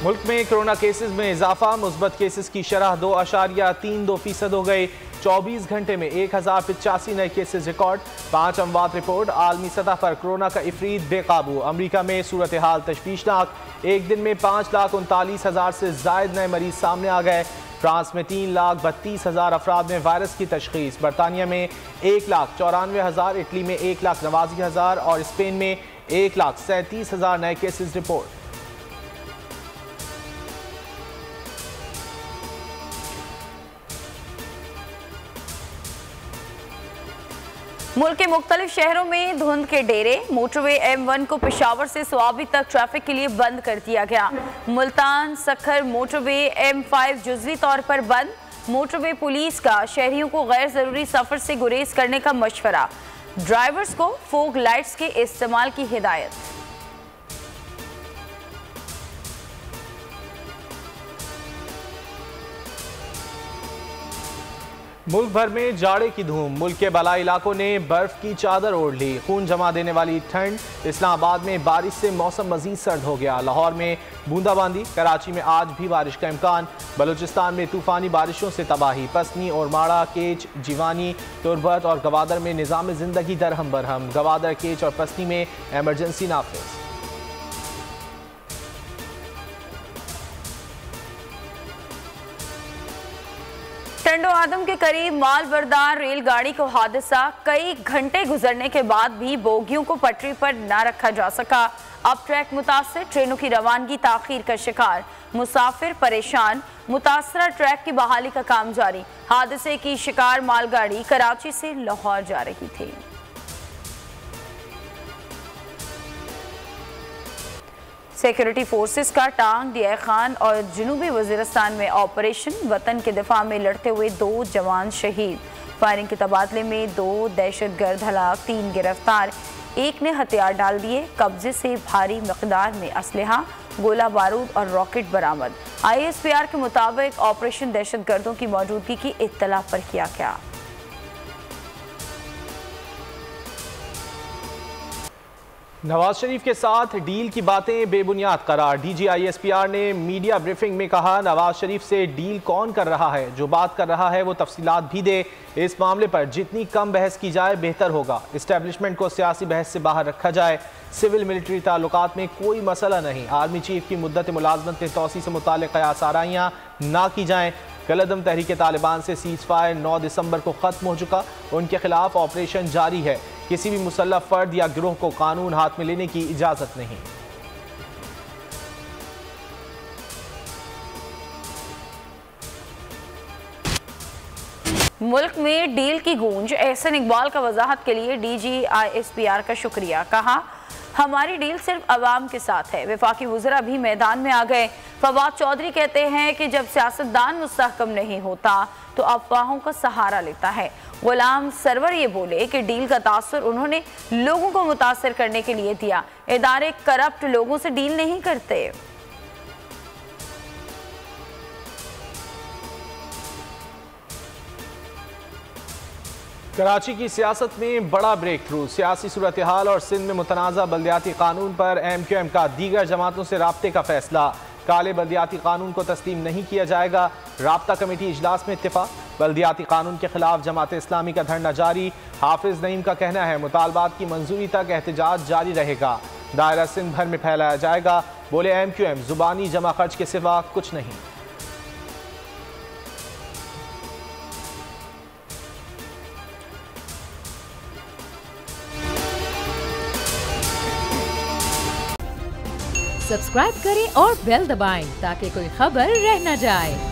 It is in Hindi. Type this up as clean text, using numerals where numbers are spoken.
मुल्क में कोरोना केसेस में इजाफा, मुस्बत केसेस की शरह 2.32% हो गई। 24 घंटे में 1085 नए केसेस रिकॉर्ड, 5 अमवात रिपोर्ट। आलमी सतह पर कोरोना का इफरीत बेकाबू, अमरीका में सूरत हाल तशवीशनाक। एक दिन में 5,39,000 से जायद नए मरीज सामने आ गए। फ्रांस में 3,32,000 अफराद में वायरस की तशखीस, बरतानिया में 1,94,000, इटली में 1,89,000 और स्पेन में 1,37,000 नए केसेस रिपोर्ट। मुल्क के मुख्तलिफ शहरों में धुंध के डेरे। मोटरवे M1 को पेशावर से स्वाबी तक ट्रैफिक के लिए बंद कर दिया गया। मुल्तान सखर मोटरवे M5 जुज़वी तौर पर बंद। मोटरवे पुलिस का शहरियों को गैर ज़रूरी सफ़र से गुरेज करने का मशवरा। ड्राइवर्स को फोग लाइट्स के इस्तेमाल की हिदायत। मुल्क भर में जाड़े की धूम, मुल्क के बलाई इलाकों ने बर्फ की चादर ओढ़ ली। खून जमा देने वाली ठंड। इस्लामाबाद में बारिश से मौसम मजीद सर्द हो गया। लाहौर में बूंदाबांदी, कराची में आज भी बारिश का इम्कान। बलूचिस्तान में तूफानी बारिशों से तबाही। पसनी और माड़ा, केच, जीवानी, तुरबत और गवादर में निज़ाम जिंदगी दरहम बरहम। गवादर, केच और पसनी में एमरजेंसी नाफिज। टंडो आदम के करीब माल बरदार रेलगाड़ी को हादसा। कई घंटे गुजरने के बाद भी बोगियों को पटरी पर न रखा जा सका। अब ट्रैक मुतासर, ट्रेनों की रवानगी ताखीर का शिकार। मुसाफिर परेशान। मुतासरा ट्रैक की बहाली का काम जारी। हादसे की शिकार मालगाड़ी कराची से लाहौर जा रही थी। सिक्योरिटी फोर्सेस का टांग, डिया खान और जनूबी वजीरिस्तान में ऑपरेशन। वतन के दिफा में लड़ते हुए 2 जवान शहीद। फायरिंग के तबादले में 2 दहशतगर्द हलाक, 3 गिरफ्तार। एक ने हथियार डाल दिए। कब्जे से भारी मकदार में असलहा, गोला बारूद और रॉकेट बरामद। ISPR के मुताबिक ऑपरेशन दहशतगर्दों की मौजूदगी की इत्तला पर किया गया। नवाज शरीफ के साथ डील की बातें बेबुनियाद करार। DG ISPR ने मीडिया ब्रीफिंग में कहा, नवाज शरीफ से डील कौन कर रहा है, जो बात कर रहा है वो तफसीलात भी दे। इस मामले पर जितनी कम बहस की जाए बेहतर होगा। इस्टेब्लिशमेंट को सियासी बहस से बाहर रखा जाए। सिविल मिलिट्री ताल्लुकात में कोई मसला नहीं। आर्मी चीफ की मुद्दत मुलाजमत में तोसी से मुताल्लिक़ कयास आराइयाँ ना की जाएँ। कलअदम तहरीक तालिबान से सीज फायर 9 दिसंबर को ख़त्म हो चुका। उनके खिलाफ ऑपरेशन जारी है। किसी भी मुसल्लह फर्द या गिरोह को कानून हाथ में लेने की इजाज़त नहीं। मुल्क में डील की गूंज। एहसन इकबाल का वजाहत के लिए DG ISPR का शुक्रिया। कहा, हमारी डील सिर्फ अवाम के साथ है। वफाकी वज़रा भी मैदान में आ गए। फवाद चौधरी कहते हैं कि जब सियासतदान मुस्तहकम नहीं होता तो अफवाहों का सहारा लेता है। गुलाम सरवर ये बोले कि डील का तासुर उन्होंने लोगों को मुतासर करने के लिए दिया। इदारे करप्ट लोगों से डील नहीं करते। कराची की सियासत में बड़ा ब्रेक थ्रू। सियासी सूरत हाल और सिंध में मुतनाज़ा बल्दियाती कानून पर MQM का दीगर जमातों से राब्ते का फैसला। काले बल्दियाती कानून को तस्लीम नहीं किया जाएगा। राब्ता कमेटी इजलास में इत्तिफाक। बल्दियाती कानून के खिलाफ जमात इस्लामी का धरना जारी। हाफिज नईम का कहना है मुतालबात की मंजूरी तक एहतजाज जारी रहेगा। दायरा सिंध भर में फैलाया जाएगा। बोले MQM, जुबानी जमा खर्च के सिवा कुछ नहीं। सब्सक्राइब करें और बेल दबाएं ताकि कोई खबर रह न जाए।